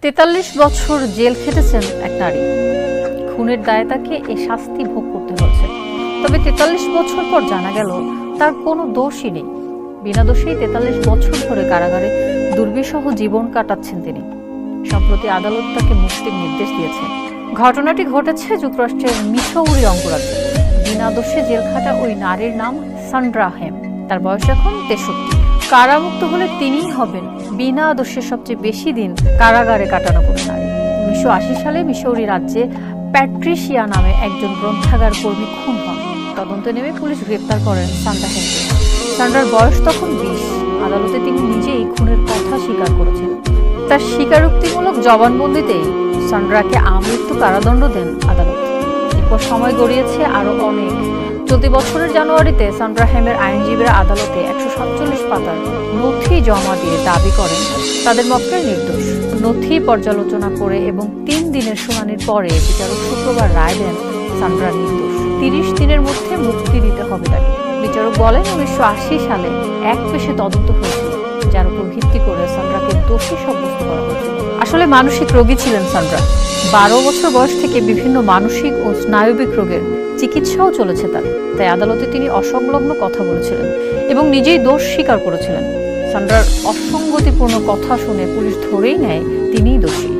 ৪৩ বছর জেল খেটেছেন এক নারী। খুনের দায়ে তাকে এই শাস্তি ভোগ করতে হয়েছে। তবে ৪৩ বছর পর জানা গেল তার কোনো দোষই নেই। বিনা দোষেই ৪৩ বছর ধরে কারাগারে দুর্বিষহ জীবন কাটাচ্ছেন তিনি। সম্প্রতি আদালত তাকে মুক্তির নির্দেশ দিয়েছে। ঘটনাটি ঘটেছে যুক্তরাষ্ট্রের মিসৌরি অঙ্গরাজ্যে। বিনা দোষে জেল খাটা ওই নারীর নাম সান্ড্রা হেম। তার বয়স এখন ৬৩। কারামুক্ত হলে তিনিই হবেন বিনা দোষে সবচেয়ে বেশি দিন কারাগারে কাটানো কোনো নারী। ১৯৮০ সালে মিসৌরি রাজ্যে প্যাট্রিশিয়া নামে একজন গ্রন্থাগার কর্মী খুন হন। তদন্তে নেমে পুলিশ গ্রেপ্তার করেন সান্ড্রা হেমকে। সান্ড্রার বয়স তখন ২০। আদালতে তিনি নিজেই খুনের কথা স্বীকার করেছেন। তার স্বীকারোক্তিমূলক জবানবন্দিতেই সান্ড্রাকে আমৃত্যু কারাদণ্ড দেন আদালত। এরপর সময় গড়িয়েছে আরো অনেক। চলতি বছরের জানুয়ারিতে সান্ড্রা হেমের আইনজীবীরা আদালতে ১৪৭ পাতার নথি জমা দিয়ে দাবি করেন তাদের পক্ষে নির্দোষ। নথি পর্যালোচনা করে এবং ৩ দিনের শুনানির পরে বিচারক শুক্রবার রায় দেন সান্ড্রা নির্দোষ। ৩০ দিনের মধ্যে মুক্তি দিতে হবে তাকে। বিচারক বলেন ১৯৮০ সালে এক পেশে তদন্ত হয়েছিল, যার উপর ভিত্তি করে সান্ড্রাকে দোষী সাব্যস্ত করা হয়েছিল। আসলে মানসিক রোগী ছিলেন সান্ড্রা। ১২ বছর বয়স থেকে বিভিন্ন মানসিক ও স্নায়বিক রোগের চিকিৎসাও চলেছে তার। তাই আদালতে তিনি অসংলগ্ন কথা বলেছিলেন এবং নিজেই দোষ স্বীকার করেছিলেন। সান্ড্রার অসঙ্গতিপূর্ণ কথা শুনে পুলিশ ধরেই নেয় তিনিই দোষী।